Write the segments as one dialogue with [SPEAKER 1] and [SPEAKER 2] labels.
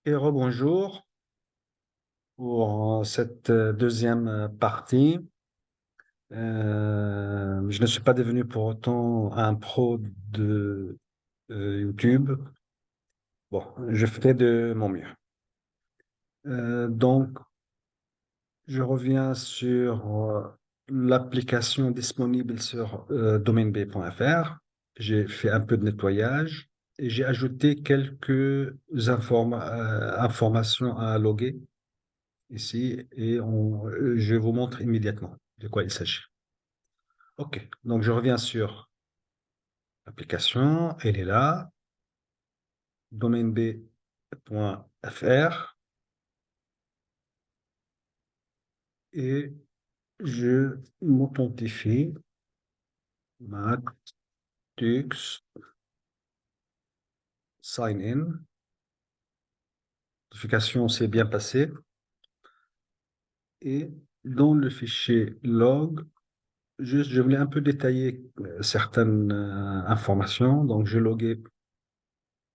[SPEAKER 1] Et rebonjour pour cette deuxième partie. Je ne suis pas devenu pour autant un pro de YouTube. Bon, je fais de mon mieux. Donc, je reviens sur l'application disponible sur domainb.fr. J'ai fait un peu de nettoyage et j'ai ajouté quelques informations à loguer ici et je vous montre immédiatement de quoi il s'agit. OK, donc je reviens sur l'application, elle est là, domainb.fr et je m'authentifie, Mac, Tux, sign in, l'authentification s'est bien passée et dans le fichier log, juste, je voulais un peu détailler certaines informations, donc je loguais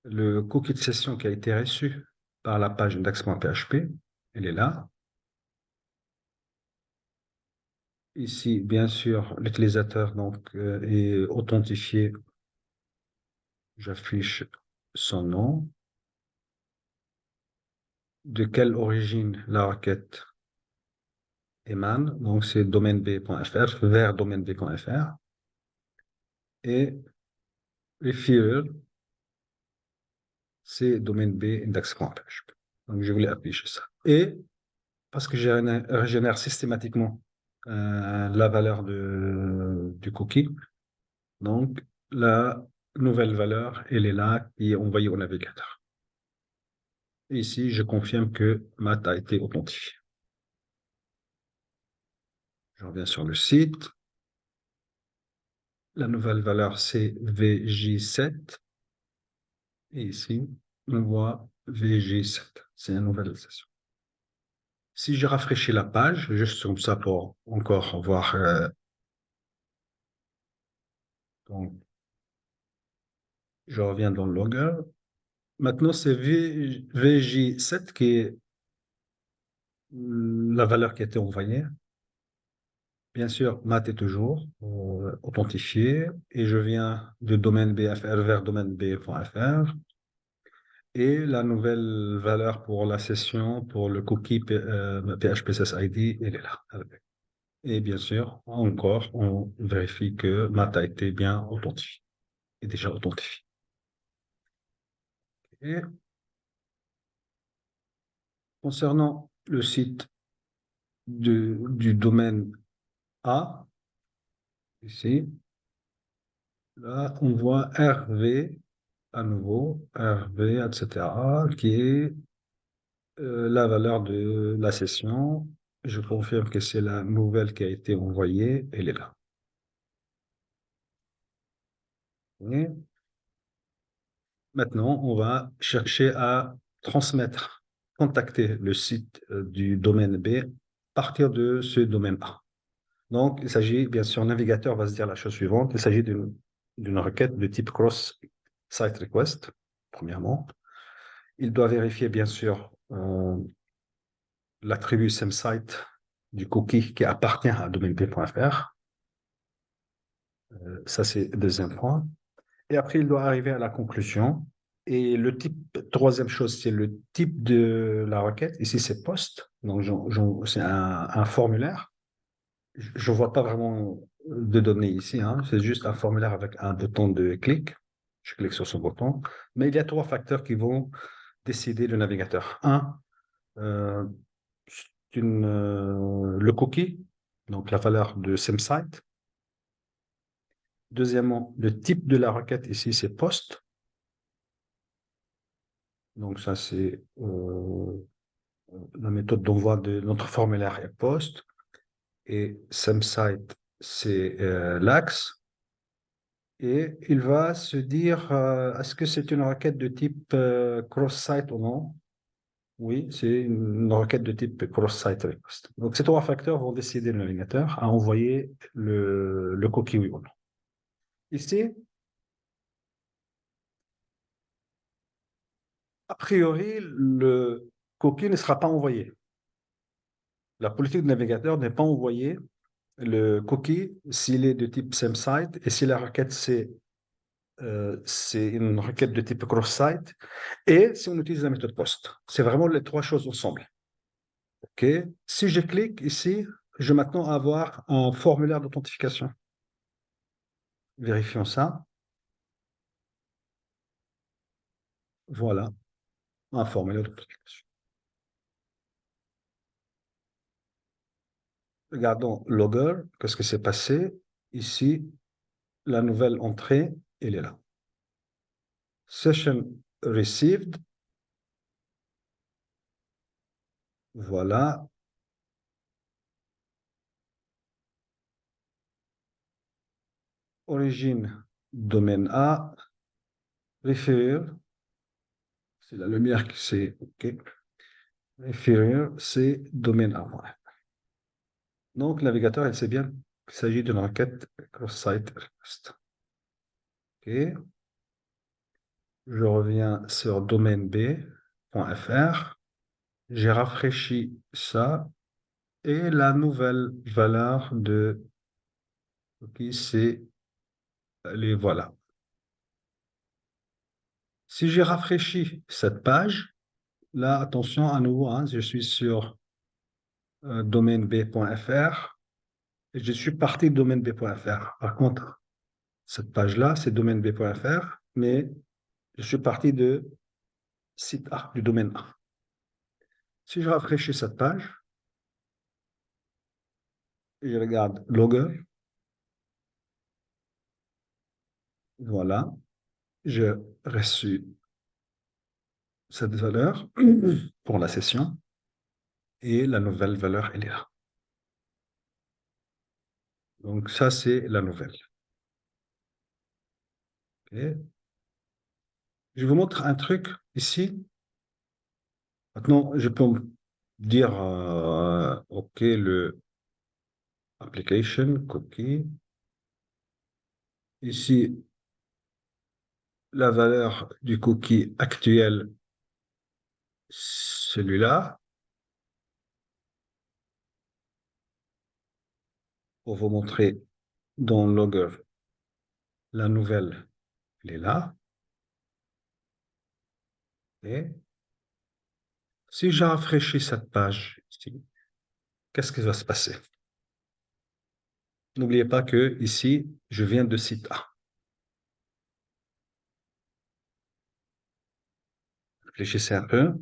[SPEAKER 1] le cookie de session qui a été reçu par la page index.php, elle est là. Ici, bien sûr, l'utilisateur est authentifié. J'affiche son nom. De quelle origine la requête émane. Donc, c'est domainb.fr vers domainb.fr. Et referrer, c'est domainb index.php. Donc, je voulais afficher ça. Et parce que je régénère systématiquement la valeur du cookie. Donc, la nouvelle valeur, elle est là, qui est envoyée au navigateur. Et ici, je confirme que Matt a été authentifié. Je reviens sur le site. La nouvelle valeur, c'est VJ7. Et ici, on voit VJ7. C'est une nouvelle session. Si je rafraîchis la page, juste comme ça pour encore voir. Donc, je reviens dans le logger. Maintenant, c'est VJ7 qui est la valeur qui a été envoyée. Bien sûr, Matt est toujours authentifié et je viens de domaine BFR vers domaine B.fr et la nouvelle valeur pour la session, pour le cookie PHPSS-ID, elle est là. Et bien sûr, encore, on vérifie que Matt a été bien authentifié, est déjà authentifié. Et concernant le site du domaine A, ici, là, on voit RV à nouveau, RV, etc., qui est la valeur de la session. Je confirme que c'est la nouvelle qui a été envoyée, elle est là. Et maintenant, on va chercher à transmettre, contacter le site du domaine B à partir de ce domaine A. Donc, il s'agit, bien sûr, le navigateur va se dire la chose suivante, il s'agit d'une requête de type cross-site request, premièrement. Il doit vérifier, bien sûr, l'attribut SameSite du cookie qui appartient à domainb.fr. Ça, c'est le deuxième point. Et après, il doit arriver à la conclusion. Et le type, troisième chose, c'est le type de la requête. Ici, c'est post. Donc, c'est un formulaire. Je ne vois pas vraiment de données ici, hein. C'est juste un formulaire avec un bouton de clic. Je clique sur ce bouton. Mais il y a trois facteurs qui vont décider le navigateur. Un, euh, le cookie, donc la valeur de SameSite. Deuxièmement, le type de la requête ici, c'est post. Donc ça, c'est la méthode d'envoi de notre formulaire est post. Et SameSite, c'est l'axe. Et il va se dire, est-ce que c'est une requête de type cross-site ou non? Oui, c'est une requête de type cross-site request. Donc ces trois facteurs vont décider le navigateur à envoyer le cookie oui ou non. Ici, A priori, le cookie ne sera pas envoyé. La politique du navigateur n'est pas envoyée le cookie s'il est de type same-site et si la requête c'est une requête de type cross-site et si on utilise la méthode POST. C'est vraiment les trois choses ensemble. OK? Si je clique ici, je vais maintenant avoir un formulaire d'authentification. Vérifions ça. Voilà, un formulaire d'authentification. Regardons Logger, qu'est-ce qui s'est passé? Ici, la nouvelle entrée, elle est là. Session received, voilà. Origine, domaine A. Referrer, c'est la lumière qui c'est OK. Referrer, c'est domaine A. Voilà. Donc, le navigateur, il sait bien qu'il s'agit d'une requête cross-site request. OK. Je reviens sur domaine B.fr. J'ai rafraîchi ça et la nouvelle valeur de cookie, c'est les voilà. Si j'ai rafraîchi cette page, là, attention à nouveau, hein, je suis sur domaine B.fr et je suis parti de domaine B.fr. Par contre, cette page-là, c'est domaine B.fr, mais je suis parti de site A, du domaine A. Si je rafraîchis cette page et je regarde logger, voilà, j'ai reçu cette valeur pour la session et la nouvelle valeur, elle est là. Donc, ça, c'est la nouvelle. Okay. Je vous montre un truc ici. Maintenant, je peux me dire, OK, le application, cookie. Ici, la valeur du cookie actuel, celui-là. Pour vous montrer dans Logger, la nouvelle, elle est là. Et si je rafraîchis cette page ici, qu'est-ce qui va se passer? N'oubliez pas que ici, je viens de site A. Réfléchissez un peu.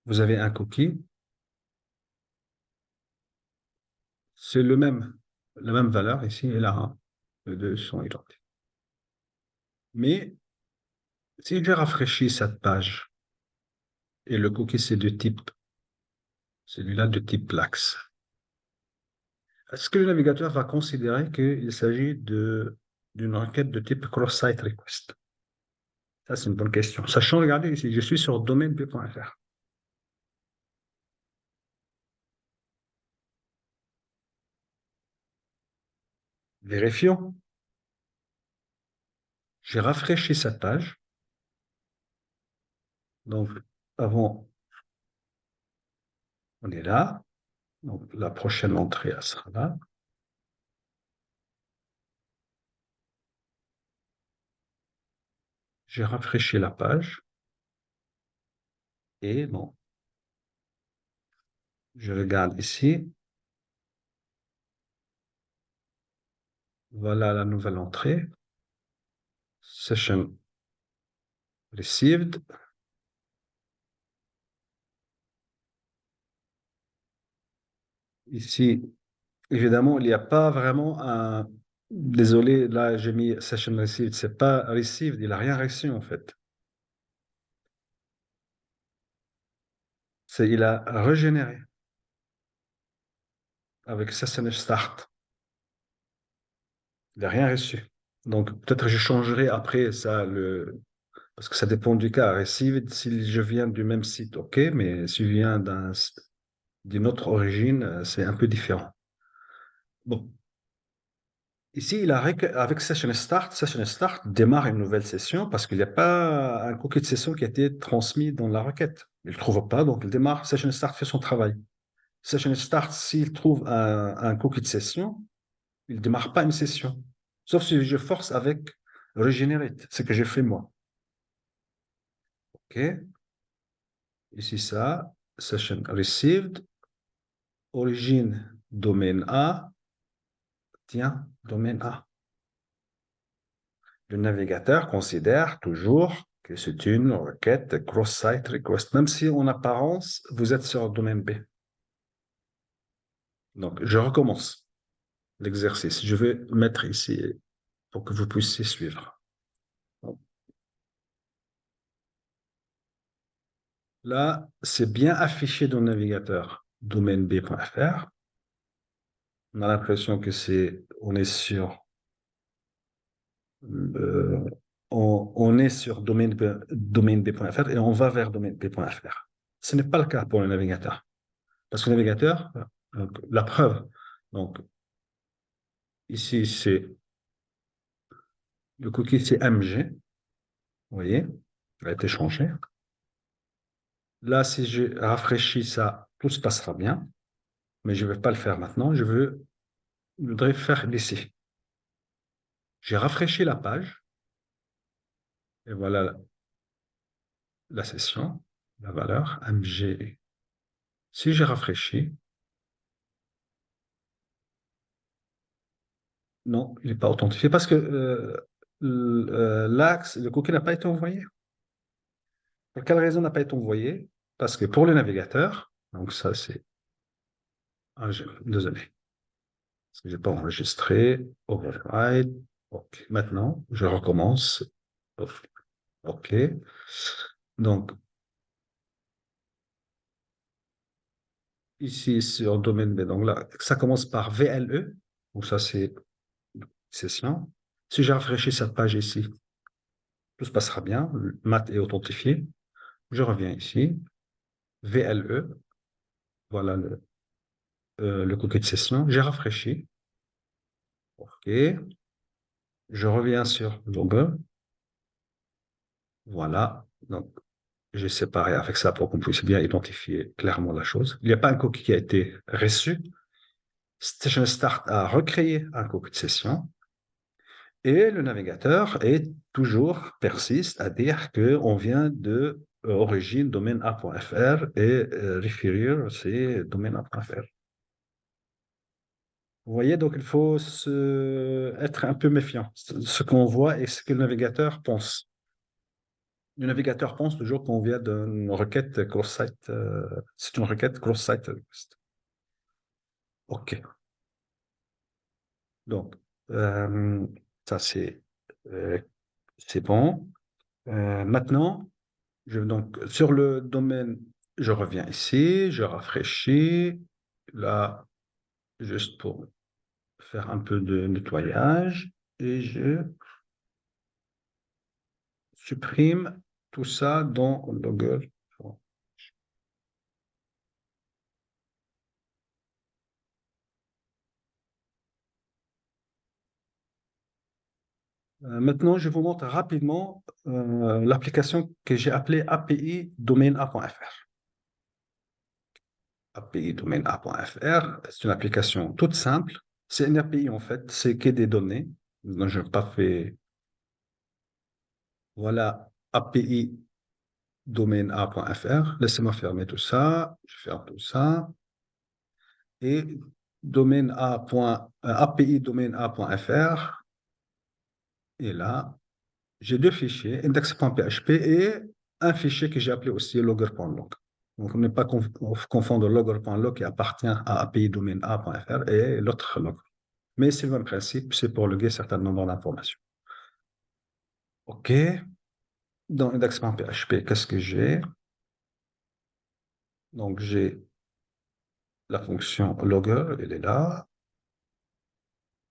[SPEAKER 1] Vous avez un cookie. C'est la même valeur ici et là. Hein. Les deux sont identiques. Mais si je rafraîchis cette page et le cookie c'est de type, celui-là de type lax, est-ce que le navigateur va considérer qu'il s'agit d'une requête de type cross-site request? Ça, c'est une bonne question. Sachant, regardez ici, je suis sur domaine.fr. Vérifions. J'ai rafraîchi cette page. Donc, avant, on est là. Donc, la prochaine entrée, elle sera là. J'ai rafraîchi la page. Et bon, je regarde ici. Voilà la nouvelle entrée. Session received. Ici, évidemment, il n'y a pas vraiment un... Désolé, là, j'ai mis session received. C'est pas received. Il n'a rien reçu, en fait. Il a régénéré avec session start. Il n'a rien reçu. Donc, peut-être je changerai après ça, parce que ça dépend du cas. Received, si je viens du même site, OK, mais si je viens d'une autre origine, c'est un peu différent. Bon, Ici, avec Session Start démarre une nouvelle session parce qu'il n'y a pas un cookie de session qui a été transmis dans la requête. Il ne le trouve pas, donc il démarre. Session Start fait son travail. Session Start, s'il trouve un cookie de session, il ne démarre pas une session. Sauf si je force avec Regenerate, ce que j'ai fait moi. OK. Ici, ça, Session Received, origine domaine A, tiens, domaine A. Le navigateur considère toujours que c'est une requête cross-site request, même si en apparence, vous êtes sur le domaine B. Donc, je recommence l'exercice. Je vais mettre ici pour que vous puissiez suivre. Là, c'est bien affiché dans le navigateur domaine B.fr. On a l'impression que on est sur euh, on est sur domaine B.fr et on va vers domaine B.fr. Ce n'est pas le cas pour le navigateur. Parce que le navigateur, la preuve, donc ici, c'est le cookie, c'est MG, vous voyez, il a été changé. Là, si je rafraîchis ça, tout se passera bien, mais je ne vais pas le faire maintenant, je voudrais faire ici. J'ai rafraîchi la page, et voilà la session, la valeur MG. Si j'ai rafraîchi, non, il n'est pas authentifié parce que l'axe, le cookie n'a pas été envoyé. Pour quelle raison n'a pas été envoyé? Parce que pour le navigateur, donc ça c'est... désolé, parce que je n'ai pas enregistré. Override. OK. Maintenant, je recommence. OK. Donc, ici, sur domaine B, donc là, ça commence par VLE. Donc ça, c'est session. Si j'ai rafraîchi cette page ici, tout se passera bien. Le mat est authentifié. Je reviens ici. VLE. Voilà le cookie de session. J'ai rafraîchi. OK. Je reviens sur Logger. Voilà. Donc, j'ai séparé avec ça pour qu'on puisse bien identifier clairement la chose. Il n'y a pas un cookie qui a été reçu. Station Start a recréé un cookie de session et le navigateur est toujours persiste à dire qu'on vient de origine domaine A.fr et référer c'est domaine A.fr. Vous voyez, donc il faut être un peu méfiant. Ce qu'on voit et ce que le navigateur pense. Le navigateur pense toujours qu'on vient d'une requête cross-site. C'est une requête cross-site request. OK. Donc, euh, ça, euh, c'est bon. Maintenant, donc, sur le domaine, je reviens ici, je rafraîchis. Là, juste pour faire un peu de nettoyage. Et je supprime tout ça dans Logger. Maintenant, je vous montre rapidement l'application que j'ai appelée API domaine A.fr. API domaine A.fr, c'est une application toute simple. C'est une API en fait, c'est que des données. Donc, je n'ai pas fait. Voilà, API domaine A.fr. Laissez-moi fermer tout ça. Je ferme tout ça. Et API domaine A.fr. Et là, j'ai deux fichiers, index.php et un fichier que j'ai appelé aussi logger.log. Donc, on n'est pas confondre logger.log qui appartient à API domaine A.fr et l'autre log. Mais c'est le même principe, c'est pour loguer certains nombres d'informations. OK. Dans index.php, qu'est-ce que j'ai? Donc, j'ai la fonction logger, elle est là.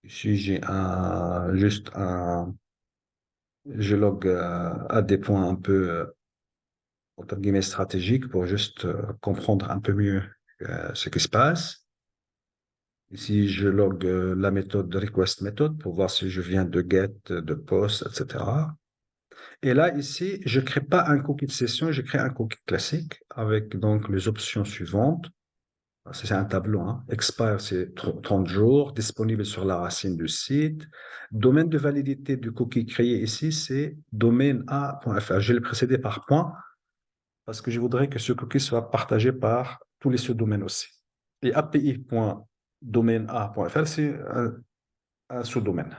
[SPEAKER 1] Ici, j'ai je log à des points un peu entre guillemets stratégiques pour juste comprendre un peu mieux ce qui se passe. Ici, je log la méthode request method pour voir si je viens de get, de post, etc. Et là, ici, je ne crée pas un cookie de session, je crée un cookie classique avec donc les options suivantes. C'est un tableau, hein. Expire, c'est 30 jours, disponible sur la racine du site. Domaine de validité du cookie créé ici, c'est domaine A.fr. Je vais le précéder par point parce que je voudrais que ce cookie soit partagé par tous les sous-domaines aussi. Et api.domaine.a.fr, c'est un sous-domaine.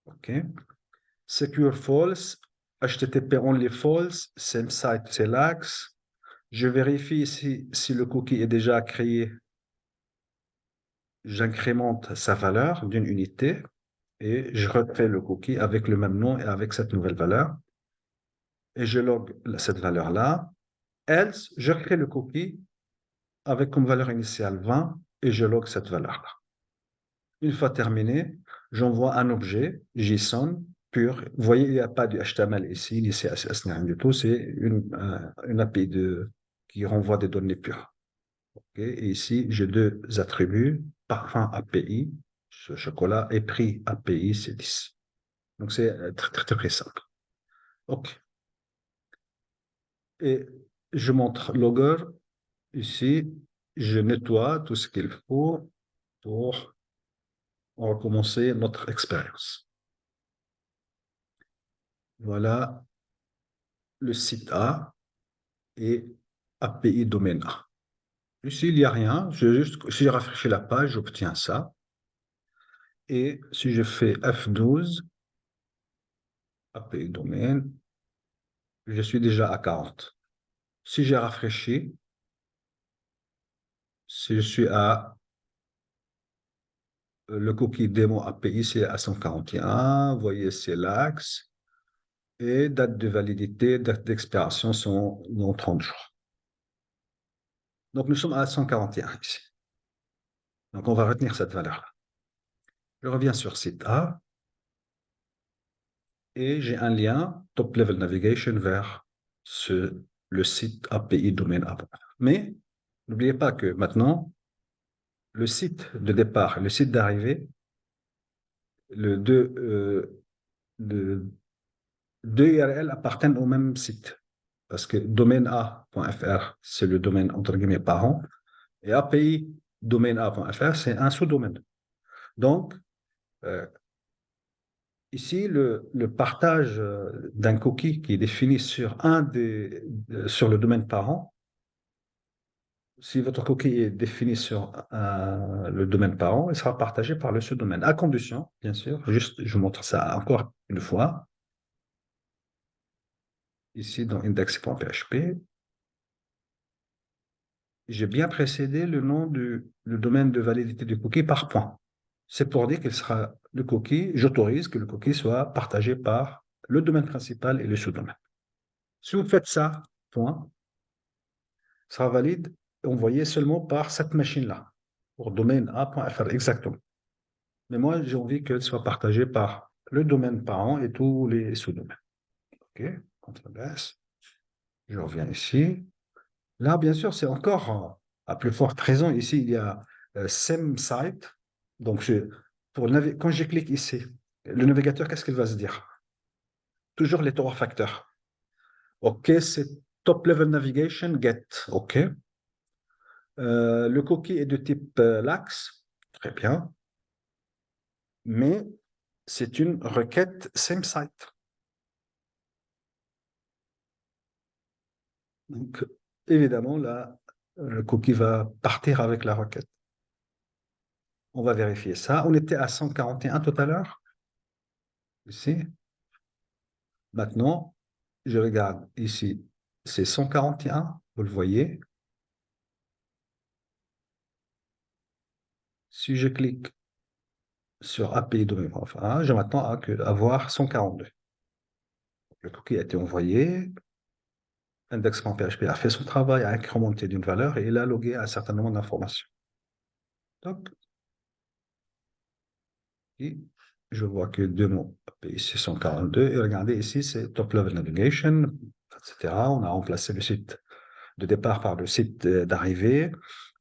[SPEAKER 1] OK. Secure false, HTTP only false, same site, c'est l'axe. Je vérifie si le cookie est déjà créé. J'incrémente sa valeur d'une unité et je refais le cookie avec le même nom et avec cette nouvelle valeur. Et je log cette valeur-là. Else, je crée le cookie avec comme valeur initiale 20 et je log cette valeur-là. Une fois terminé, j'envoie un objet JSON pur. Vous voyez, il n'y a pas de HTML ici, ni CSS, ni rien du tout. C'est une API qui renvoie des données pures. Okay. Et ici, j'ai deux attributs, parfum API, ce chocolat, et prix API, c'est 10. Donc, c'est très, très, très simple. OK. Et je montre Logger. Ici, je nettoie tout ce qu'il faut pour recommencer notre expérience. Voilà le site A et API domaine A. Ici, il n'y a rien. Si je rafraîchis la page, j'obtiens ça. Et si je fais F12, API domaine, je suis déjà à 40. Si j'ai rafraîchi, si je suis à le cookie démo API, c'est à 141. Vous voyez, c'est l'axe. Et date de validité, date d'expiration sont dans 30 jours. Donc, nous sommes à 141 ici. Donc, on va retenir cette valeur-là. Je reviens sur site A et j'ai un lien Top Level Navigation vers le site API domaine A. Mais n'oubliez pas que maintenant, le site de départ et le site d'arrivée, le deux URL appartiennent au même site. Parce que domaine A.fr, c'est le domaine entre guillemets parent, et API domaine A.fr, c'est un sous-domaine. Donc, euh, ici, le partage d'un cookie qui est défini sur sur le domaine parent, si votre cookie est défini sur le domaine parent, il sera partagé par le sous-domaine, à condition, bien sûr, juste je vous montre ça encore une fois, ici dans index.php, j'ai bien précédé le nom du domaine de validité du cookie par point. C'est pour dire qu'il sera le cookie, j'autorise que le cookie soit partagé par le domaine principal et le sous-domaine. Si vous faites ça, point, sera valide et envoyé seulement par cette machine-là, pour domaine A.fr, exactement. Mais moi, j'ai envie qu'elle soit partagée par le domaine parent et tous les sous-domaines. OK, CTRL S. Je reviens ici. Là, bien sûr, c'est encore à plus forte raison. Ici, il y a same site. Donc, quand je clique ici, le navigateur, qu'est-ce qu'il va se dire? Toujours les trois facteurs. OK, c'est top level navigation, get. OK. Le cookie est de type lax. Très bien. Mais c'est une requête same site. Donc, évidemment, là, le cookie va partir avec la requête. On va vérifier ça. On était à 141 tout à l'heure. Ici. Maintenant, je regarde ici, c'est 141, vous le voyez. Si je clique sur API domaine, enfin, je m'attends à avoir 142. Le cookie a été envoyé, index.php a fait son travail, a incrémenté d'une valeur et il a logué un certain nombre d'informations. Donc, je vois que deux mots API, c'est 142. Et regardez ici, c'est Top Level Navigation, etc. On a remplacé le site de départ par le site d'arrivée.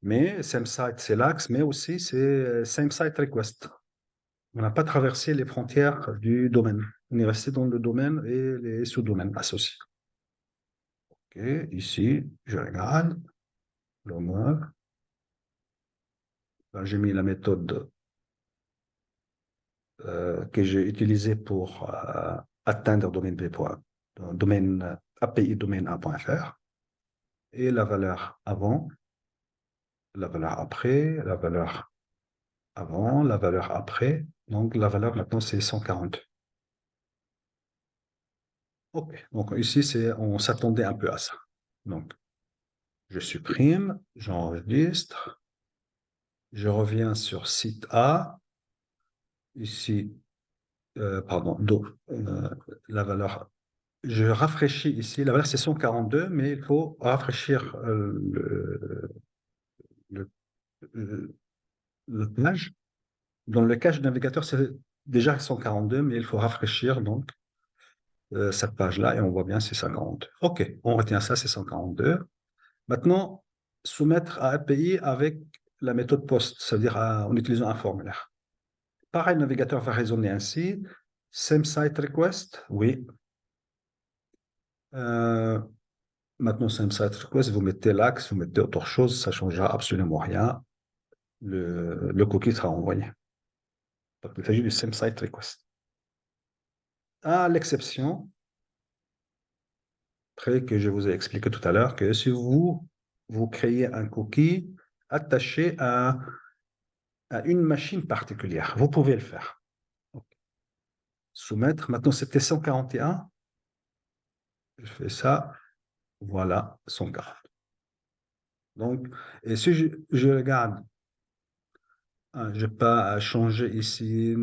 [SPEAKER 1] Mais same site, c'est l'axe, mais aussi c'est same site request. On n'a pas traversé les frontières du domaine. On est resté dans le domaine et les sous-domaines associés. OK, ici, je regarde. L'honneur. Là, j'ai mis la méthode que j'ai utilisée pour atteindre domaine B. Domaine API domaine A.fr et la valeur avant, la valeur après, la valeur avant, la valeur après. Donc, la valeur maintenant, c'est 140. OK. Donc, ici, on s'attendait un peu à ça. Donc, je supprime, j'enregistre, je reviens sur site A. Ici, pardon, la valeur. Je rafraîchis ici. La valeur, c'est 142, mais il faut rafraîchir le, le- le cache. Dans le cache du navigateur, c'est déjà 142, mais il faut rafraîchir donc cette page-là et on voit bien c'est 142. OK, on retient ça, c'est 142. Maintenant, soumettre à API avec la méthode POST, c'est-à-dire en utilisant un formulaire. Pareil, le navigateur va raisonner ainsi. Same site request, oui. Euh, Maintenant, c'est un site request, vous mettez l'axe, vous mettez autre chose, ça ne changera absolument rien. Le cookie sera envoyé. Donc, il s'agit du same site request. À l'exception, près que je vous ai expliqué tout à l'heure, que si vous créez un cookie attaché à une machine particulière, vous pouvez le faire. Donc, soumettre, maintenant c'était 141, je fais ça, voilà, 140. Donc, et si je regarde. Je n'ai pas à changer ici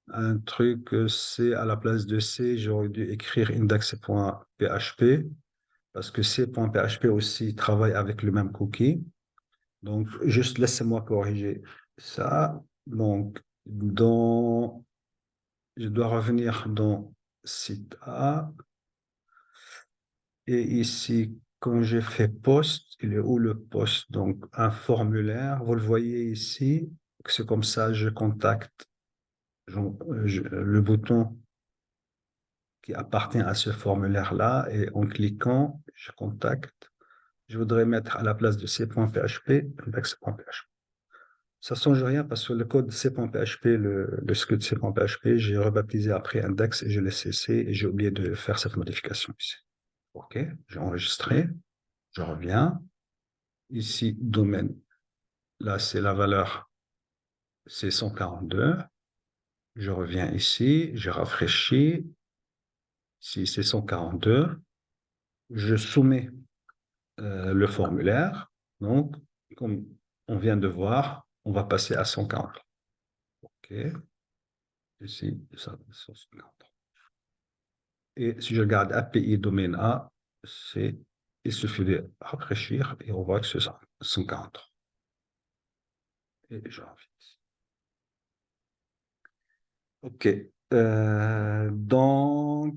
[SPEAKER 1] un truc C à la place de C. J'aurais dû écrire index.php parce que C.php aussi travaille avec le même cookie. Donc, juste laissez-moi corriger ça. Donc, je dois revenir dans site A. Et ici, quand j'ai fait post, il est où le post? Donc, un formulaire. Vous le voyez ici. C'est comme ça, je contacte le bouton qui appartient à ce formulaire-là et en cliquant, je contacte. Je voudrais mettre à la place de c.php, index.php. Ça ne change rien parce que le code c.php, le script c.php, j'ai rebaptisé après index et je l'ai cessé et j'ai oublié de faire cette modification ici. OK, j'ai enregistré, je reviens. Ici, domaine, là c'est la valeur, c'est 142. Je reviens ici, je rafraîchis. Si c'est 142, je soumets le formulaire. Donc, comme on vient de voir, on va passer à 140. OK. Ici, ça, 140. Et si je regarde API domaine A, il suffit de rafraîchir et on voit que c'est ça, 140. Et je reviens ici. OK. Donc,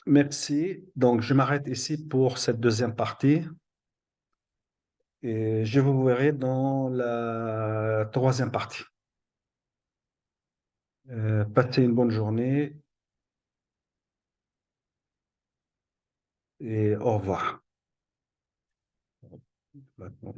[SPEAKER 1] merci. Donc, je m'arrête ici pour cette deuxième partie. Et je vous verrai dans la troisième partie. Passez une bonne journée et au revoir. Maintenant.